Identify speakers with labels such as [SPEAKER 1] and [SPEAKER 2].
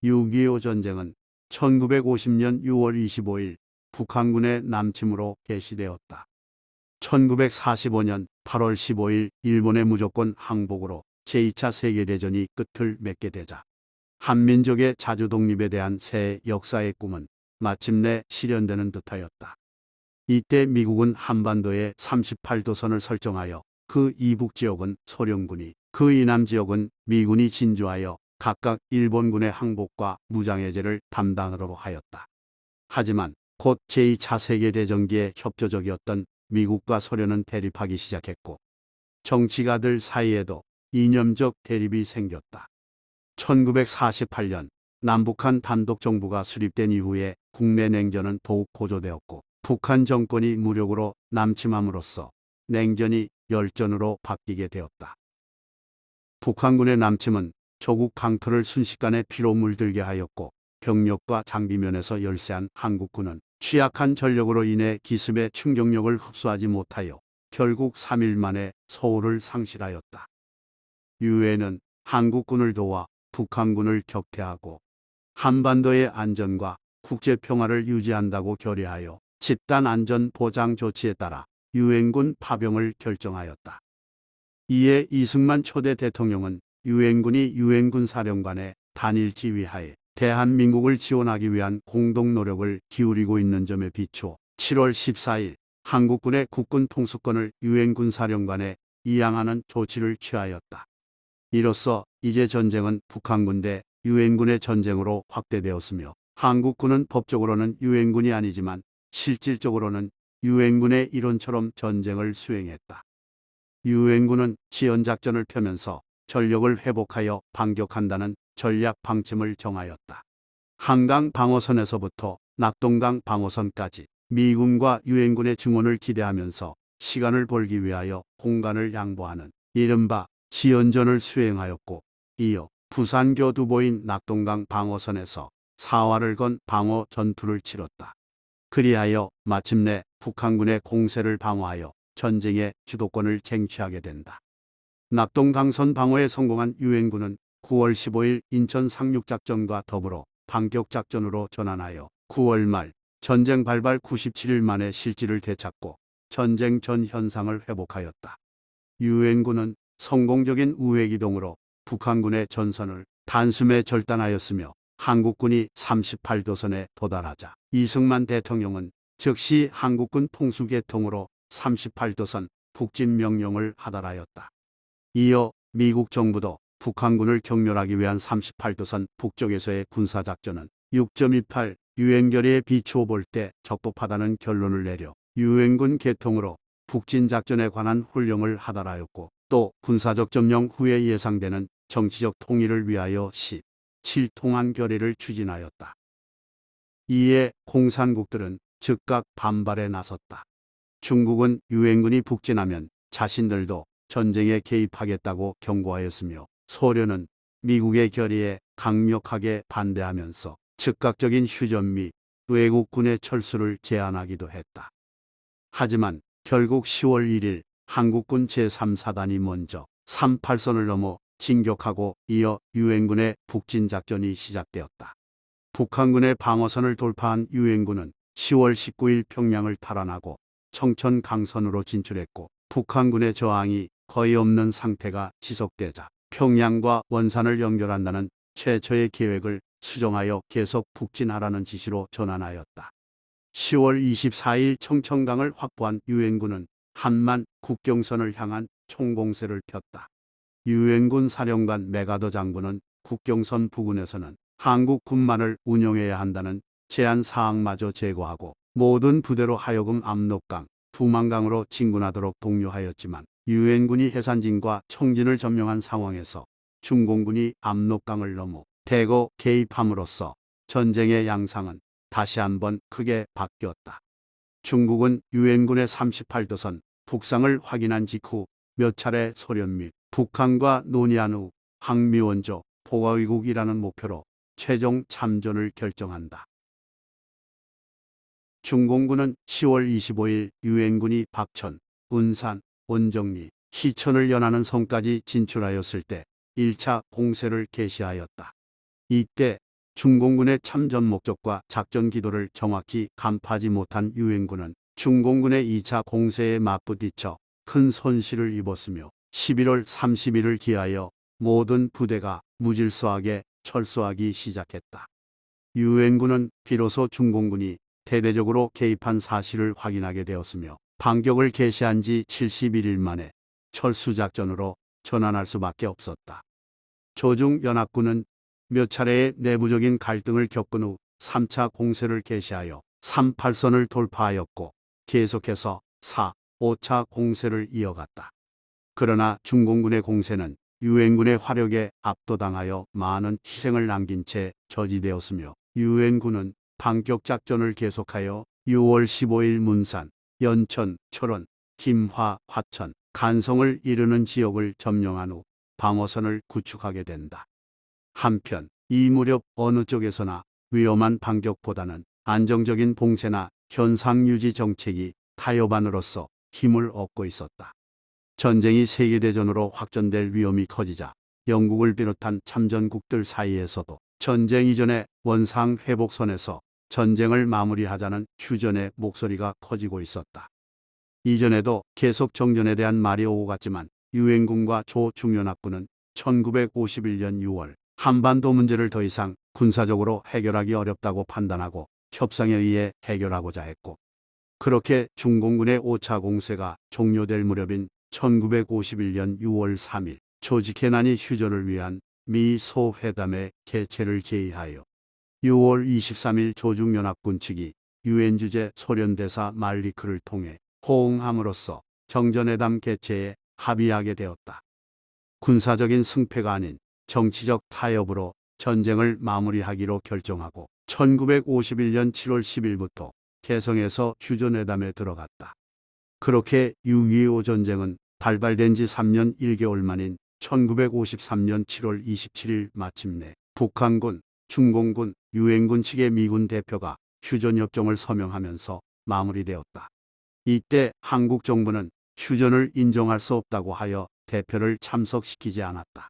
[SPEAKER 1] 6.25 전쟁은 1950년 6월 25일 북한군의 남침으로 개시되었다. 1945년 8월 15일 일본의 무조건 항복으로 제2차 세계대전이 끝을 맺게 되자 한민족의 자주독립에 대한 새 역사의 꿈은 마침내 실현되는 듯하였다. 이때 미국은 한반도에 38도선을 설정하여 그 이북 지역은 소련군이, 그 이남 지역은 미군이 진주하여 각각 일본군의 항복과 무장해제를 담당하도록 하였다. 하지만 곧 제2차 세계대전기에 협조적이었던 미국과 소련은 대립하기 시작했고 정치가들 사이에도 이념적 대립이 생겼다. 1948년 남북한 단독정부가 수립된 이후에 국내 냉전은 더욱 고조되었고 북한 정권이 무력으로 남침함으로써 냉전이 열전으로 바뀌게 되었다. 북한군의 남침은 조국 강토를 순식간에 피로 물들게 하였고 병력과 장비면에서 열세한 한국군은 취약한 전력으로 인해 기습의 충격력을 흡수하지 못하여 결국 3일 만에 서울을 상실하였다. 유엔은 한국군을 도와 북한군을 격퇴하고 한반도의 안전과 국제평화를 유지한다고 결의하여 집단 안전 보장 조치에 따라 유엔군 파병을 결정하였다. 이에 이승만 초대 대통령은 유엔군이 유엔군 사령관의 단일 지휘하에 대한민국을 지원하기 위한 공동 노력을 기울이고 있는 점에 비추어 7월 14일 한국군의 국군 통수권을 유엔군 사령관에 이양하는 조치를 취하였다. 이로써 이제 전쟁은 북한군 대 유엔군의 전쟁으로 확대되었으며 한국군은 법적으로는 유엔군이 아니지만 실질적으로는 유엔군의 일원처럼 전쟁을 수행했다. 유엔군은 지연작전을 펴면서 전력을 회복하여 반격한다는 전략 방침을 정하였다. 한강 방어선에서부터 낙동강 방어선까지 미군과 유엔군의 증원을 기대하면서 시간을 벌기 위하여 공간을 양보하는 이른바 지연전을 수행하였고 이어 부산 교두보인 낙동강 방어선에서 사활을 건 방어 전투를 치렀다. 그리하여 마침내 북한군의 공세를 방어하여 전쟁의 주도권을 쟁취하게 된다. 낙동강선 방어에 성공한 유엔군은 9월 15일 인천 상륙작전과 더불어 반격작전으로 전환하여 9월 말 전쟁 발발 97일 만에 실지를 되찾고 전쟁 전 현상을 회복하였다. 유엔군은 성공적인 우회기동으로 북한군의 전선을 단숨에 절단하였으며 한국군이 38도선에 도달하자 이승만 대통령은 즉시 한국군 통수계통으로 38도선 북진 명령을 하달하였다. 이어 미국 정부도 북한군을 격렬하기 위한 38도선 북쪽에서의 군사작전은 6.28 유엔결의에 비추어 볼 때 적법하다는 결론을 내려 유엔군 개통으로 북진작전에 관한 훈령을 하달하였고 또 군사적 점령 후에 예상되는 정치적 통일을 위하여 17통한 결의를 추진하였다. 이에 공산국들은 즉각 반발에 나섰다. 중국은 유엔군이 북진하면 자신들도 전쟁에 개입하겠다고 경고하였으며 소련은 미국의 결의에 강력하게 반대하면서 즉각적인 휴전 및 외국군의 철수를 제안하기도 했다. 하지만 결국 10월 1일 한국군 제3사단이 먼저 38선을 넘어 진격하고 이어 유엔군의 북진작전이 시작되었다. 북한군의 방어선을 돌파한 유엔군은 10월 19일 평양을 탈환하고 청천 강선으로 진출했고 북한군의 저항이 거의 없는 상태가 지속되자 평양과 원산을 연결한다는 최초의 계획을 수정하여 계속 북진하라는 지시로 전환하였다. 10월 24일 청천강을 확보한 유엔군은 한만 국경선을 향한 총공세를 폈다. 유엔군 사령관 메가더 장군은 국경선 부근에서는 한국 군만을 운용해야 한다는 제한 사항마저 제거하고 모든 부대로 하여금 압록강, 두만강으로 진군하도록 독려하였지만 유엔군이 해산진과 청진을 점령한 상황에서 중공군이 압록강을 넘어 대거 개입함으로써 전쟁의 양상은 다시 한번 크게 바뀌었다. 중국은 유엔군의 38도선 북상을 확인한 직후 몇 차례 소련 및 북한과 논의한 후 항미원조 포괄위국이라는 목표로 최종 참전을 결정한다. 중공군은 10월 25일 유엔군이 박천, 운산, 원정리, 희천을 연하는 섬까지 진출하였을 때 1차 공세를 개시하였다. 이때 중공군의 참전 목적과 작전 기도를 정확히 간파하지 못한 유엔군은 중공군의 2차 공세에 맞부딪혀 큰 손실을 입었으며 11월 30일을 기하여 모든 부대가 무질서하게 철수하기 시작했다. 유엔군은 비로소 중공군이 대대적으로 개입한 사실을 확인하게 되었으며 반격을 개시한 지 71일 만에 철수작전으로 전환할 수밖에 없었다. 조중연합군은 몇 차례의 내부적인 갈등을 겪은 후 3차 공세를 개시하여 38선을 돌파하였고 계속해서 4, 5차 공세를 이어갔다. 그러나 중공군의 공세는 유엔군의 화력에 압도당하여 많은 희생을 남긴 채 저지되었으며 유엔군은 반격작전을 계속하여 6월 15일 문산, 연천, 철원, 김화, 화천, 간성을 이르는 지역을 점령한 후 방어선을 구축하게 된다. 한편 이 무렵 어느 쪽에서나 위험한 반격보다는 안정적인 봉쇄나 현상유지 정책이 타협안으로서 힘을 얻고 있었다. 전쟁이 세계대전으로 확전될 위험이 커지자 영국을 비롯한 참전국들 사이에서도 전쟁 이전의 원상회복선에서 전쟁을 마무리하자는 휴전의 목소리가 커지고 있었다. 이전에도 계속 정전에 대한 말이 오고 갔지만 유엔군과 조중연합군은 1951년 6월 한반도 문제를 더 이상 군사적으로 해결하기 어렵다고 판단하고 협상에 의해 해결하고자 했고, 그렇게 중공군의 5차 공세가 종료될 무렵인 1951년 6월 3일 조직해난이 휴전을 위한 미소 회담의 개최를 제의하여 6월 23일 조중연합군 측이 유엔 주재 소련대사 말리크를 통해 호응함으로써 정전회담 개최에 합의하게 되었다. 군사적인 승패가 아닌 정치적 타협으로 전쟁을 마무리하기로 결정하고 1951년 7월 10일부터 개성에서 휴전회담에 들어갔다. 그렇게 6.25 전쟁은 발발된 지 3년 1개월 만인 1953년 7월 27일 마침내 북한군, 중공군, 유엔군 측의 미군 대표가 휴전협정을 서명하면서 마무리되었다. 이때 한국 정부는 휴전을 인정할 수 없다고 하여 대표를 참석시키지 않았다.